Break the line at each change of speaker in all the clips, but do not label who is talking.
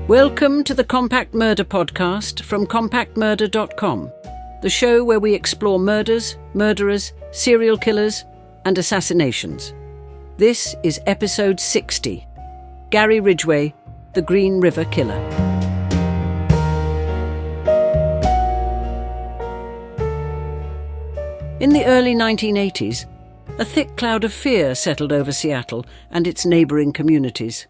Welcome to the Compact Murder podcast from compactmurder.com, the show where we explore murders, murderers, serial killers, and assassinations. This is episode 60, Gary Ridgway, the Green River Killer. In the early 1980s, a thick cloud of fear settled over Seattle and its neighbouring communities.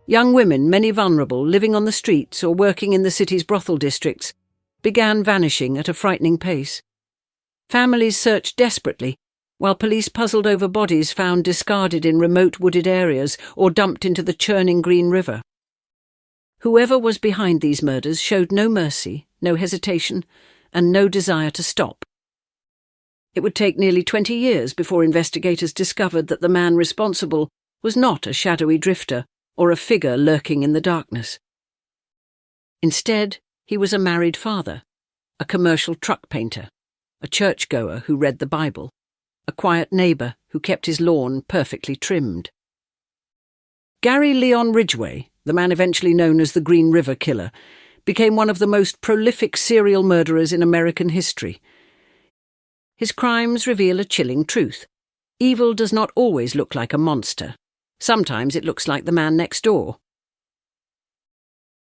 Young women, many vulnerable, living on the streets or working in the city's brothel districts, began vanishing at a frightening pace. Families searched desperately, while police puzzled over bodies found discarded in remote wooded areas or dumped into the churning Green River. Whoever was behind these murders showed no mercy, no hesitation, and no desire to stop. It would take nearly 20 years before investigators discovered that the man responsible was not a shadowy drifter or a figure lurking in the darkness. Instead, he was a married father, a commercial truck painter, a churchgoer who read the Bible, a quiet neighbour who kept his lawn perfectly trimmed. Gary Leon Ridgway, the man eventually known as the Green River Killer, became one of the most prolific serial murderers in American history. His crimes reveal a chilling truth. Evil does not always look like a monster. Sometimes it looks like the man next door.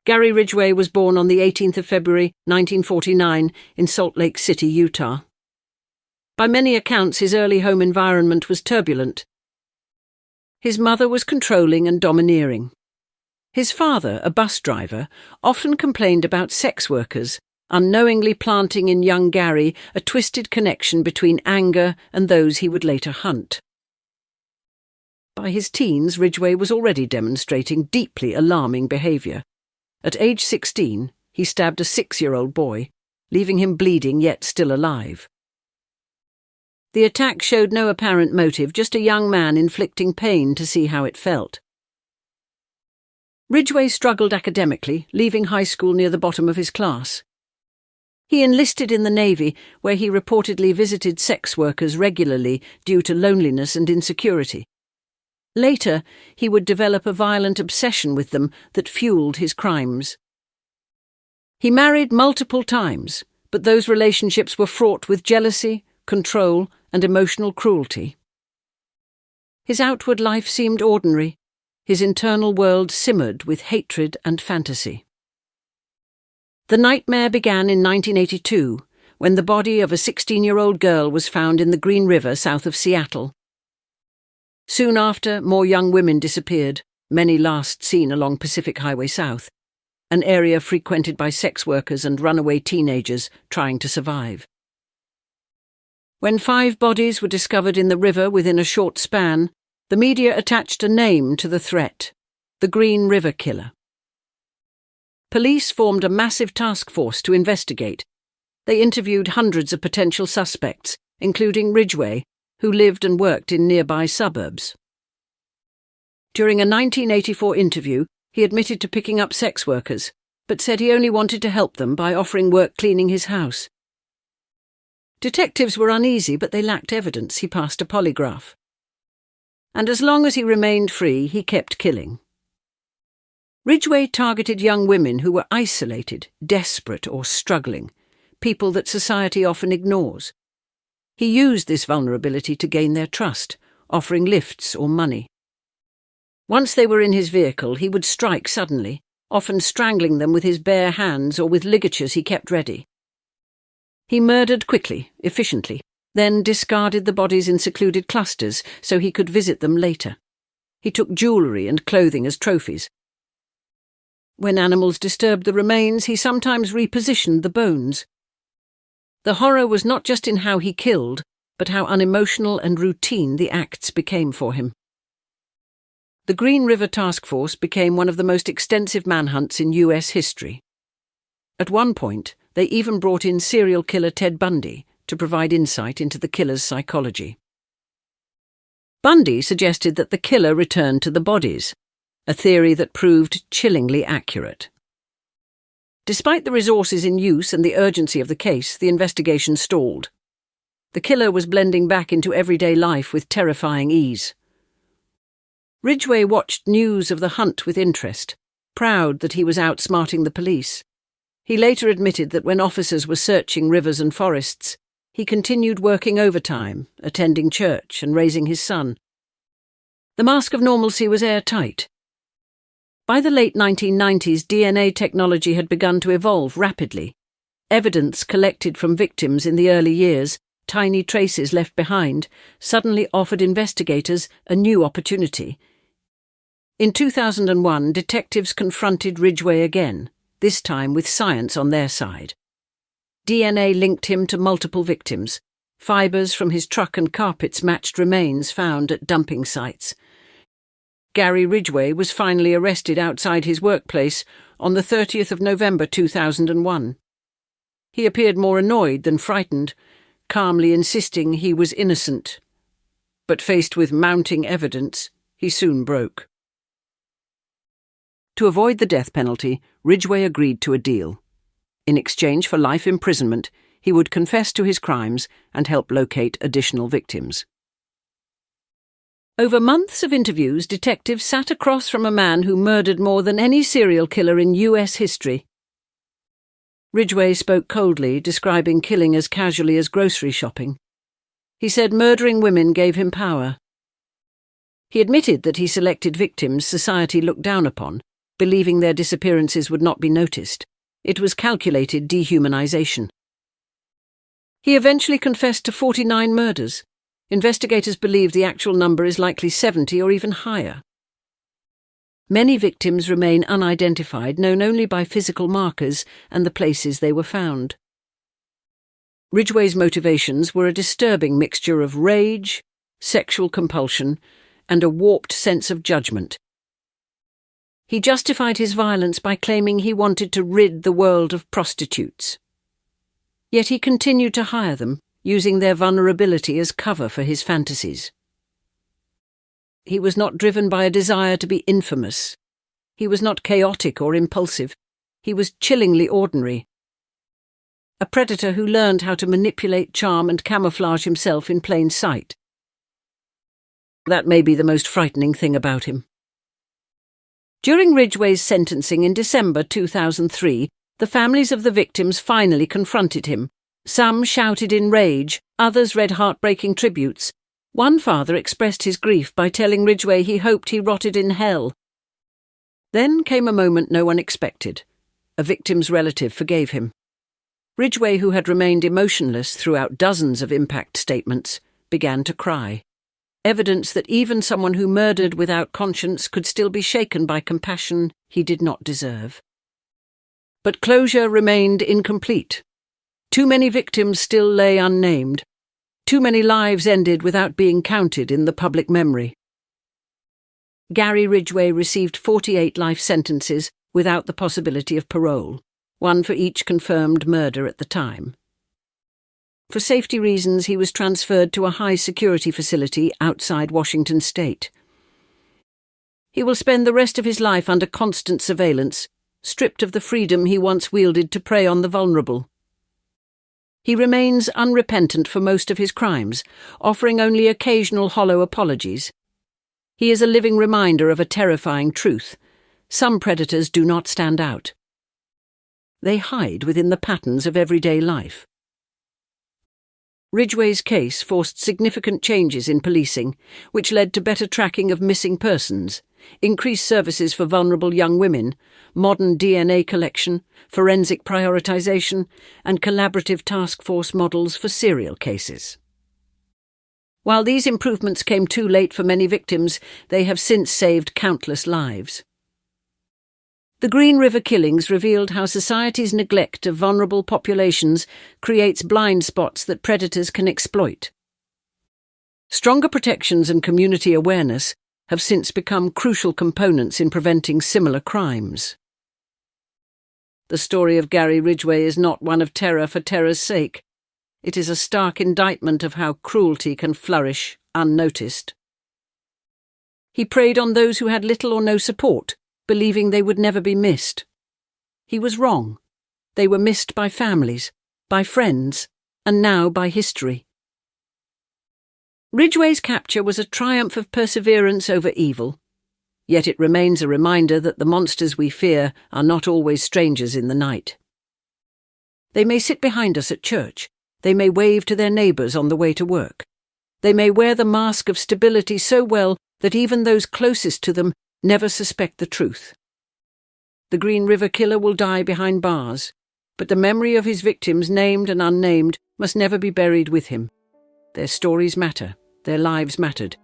Gary Ridgway was born on the 18th of February, 1949, in Salt Lake City, Utah. By many accounts, his early home environment was turbulent. His mother was controlling and domineering. His father, a bus driver, often complained about sex workers, unknowingly planting in young Gary a twisted connection between anger and those he would later hunt. By his teens, Ridgway was already demonstrating deeply alarming behaviour. At age 16, he stabbed a 6-year-old boy, leaving him bleeding yet still alive. The attack showed no apparent motive, just a young man inflicting pain to see how it felt. Ridgway struggled academically, leaving high school near the bottom of his class. He enlisted in the Navy, where he reportedly visited sex workers regularly due to loneliness and insecurity. Later, he would develop a violent obsession with them that fueled his crimes. He married multiple times, but those relationships were fraught with jealousy, control, and emotional cruelty. His outward life seemed ordinary. His internal world simmered with hatred and fantasy. The nightmare began in 1982, when the body of a 16-year-old girl was found in the Green River south of Seattle. Soon after, more young women disappeared, many last seen along Pacific Highway South, an area frequented by sex workers and runaway teenagers trying to survive. When 5 bodies were discovered in the river within a short span, the media attached a name to the threat: the Green River Killer. Police formed a massive task force to investigate. They interviewed hundreds of potential suspects, including Ridgway, who lived and worked in nearby suburbs. During a 1984 interview, he admitted to picking up sex workers, but said he only wanted to help them by offering work cleaning his house. Detectives were uneasy, but they lacked evidence. He passed a polygraph. And as long as he remained free, he kept killing. Ridgway targeted young women who were isolated, desperate, or struggling, people that society often ignores. He used this vulnerability to gain their trust, offering lifts or money. Once they were in his vehicle, he would strike suddenly, often strangling them with his bare hands or with ligatures he kept ready. He murdered quickly, efficiently, then discarded the bodies in secluded clusters so he could visit them later. He took jewellery and clothing as trophies. When animals disturbed the remains, he sometimes repositioned the bones. The horror was not just in how he killed, but how unemotional and routine the acts became for him. The Green River Task Force became one of the most extensive manhunts in U.S. history. At one point, they even brought in serial killer Ted Bundy to provide insight into the killer's psychology. Bundy suggested that the killer returned to the bodies, a theory that proved chillingly accurate. Despite the resources in use and the urgency of the case, the investigation stalled. The killer was blending back into everyday life with terrifying ease. Ridgway watched news of the hunt with interest, proud that he was outsmarting the police. He later admitted that when officers were searching rivers and forests, he continued working overtime, attending church and raising his son. The mask of normalcy was airtight. By the late 1990s, DNA technology had begun to evolve rapidly. Evidence collected from victims in the early years, tiny traces left behind, suddenly offered investigators a new opportunity. In 2001, detectives confronted Ridgway again, this time with science on their side. DNA linked him to multiple victims. Fibres from his truck and carpets matched remains found at dumping sites. Gary Ridgway was finally arrested outside his workplace on the 30th of November 2001. He appeared more annoyed than frightened, calmly insisting he was innocent. But faced with mounting evidence, he soon broke. To avoid the death penalty, Ridgway agreed to a deal. In exchange for life imprisonment, he would confess to his crimes and help locate additional victims. Over months of interviews, detectives sat across from a man who murdered more than any serial killer in U.S. history. Ridgway spoke coldly, describing killing as casually as grocery shopping. He said murdering women gave him power. He admitted that he selected victims society looked down upon, believing their disappearances would not be noticed. It was calculated dehumanization. He eventually confessed to 49 murders. Investigators believe the actual number is likely 70 or even higher. Many victims remain unidentified, known only by physical markers and the places they were found. Ridgway's motivations were a disturbing mixture of rage, sexual compulsion, and a warped sense of judgment. He justified his violence by claiming he wanted to rid the world of prostitutes. Yet he continued to hire them, using their vulnerability as cover for his fantasies. He was not driven by a desire to be infamous. He was not chaotic or impulsive. He was chillingly ordinary. A predator who learned how to manipulate, charm, and camouflage himself in plain sight. That may be the most frightening thing about him. During Ridgway's sentencing in December 2003, the families of the victims finally confronted him. Some shouted in rage, others read heartbreaking tributes. One father expressed his grief by telling Ridgway he hoped he rotted in hell. Then came a moment no one expected. A victim's relative forgave him. Ridgway, who had remained emotionless throughout dozens of impact statements, began to cry. Evidence that even someone who murdered without conscience could still be shaken by compassion he did not deserve. But closure remained incomplete. Too many victims still lay unnamed. Too many lives ended without being counted in the public memory. Gary Ridgway received 48 life sentences without the possibility of parole, one for each confirmed murder at the time. For safety reasons, he was transferred to a high-security facility outside Washington state. He will spend the rest of his life under constant surveillance, stripped of the freedom he once wielded to prey on the vulnerable. He remains unrepentant for most of his crimes, offering only occasional hollow apologies. He is a living reminder of a terrifying truth. Some predators do not stand out. They hide within the patterns of everyday life. Ridgway's case forced significant changes in policing, which led to better tracking of missing persons, increased services for vulnerable young women, modern DNA collection, forensic prioritization, and collaborative task force models for serial cases. While these improvements came too late for many victims, they have since saved countless lives. The Green River killings revealed how society's neglect of vulnerable populations creates blind spots that predators can exploit. Stronger protections and community awareness have since become crucial components in preventing similar crimes. The story of Gary Ridgway is not one of terror for terror's sake. It is a stark indictment of how cruelty can flourish unnoticed. He preyed on those who had little or no support, believing they would never be missed. He was wrong. They were missed by families, by friends, and now by history. Ridgway's capture was a triumph of perseverance over evil. yet it remains a reminder that the monsters we fear are not always strangers in the night. They may sit behind us at church. They may wave to their neighbours on the way to work. They may wear the mask of stability so well that even those closest to them never suspect the truth. The Green River Killer will die behind bars, but the memory of his victims, named and unnamed, must never be buried with him. Their stories matter, their lives mattered,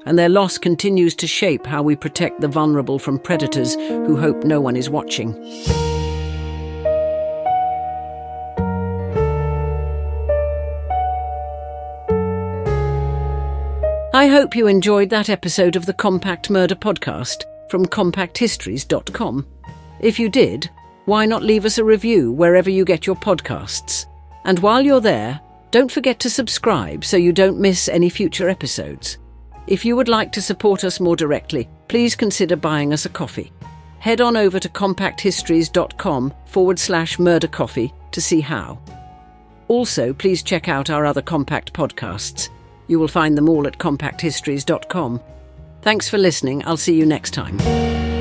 and their loss continues to shape how we protect the vulnerable from predators who hope no one is watching. I hope you enjoyed that episode of the Compact Murder Podcast from compacthistories.com. If you did, why not leave us a review wherever you get your podcasts? And while you're there, don't forget to subscribe so you don't miss any future episodes. If you would like to support us more directly, please consider buying us a coffee. Head on over to compacthistories.com/murdercoffee to see how. Also, please check out our other Compact podcasts. You will find them all at compacthistories.com. Thanks for listening. I'll see you next time.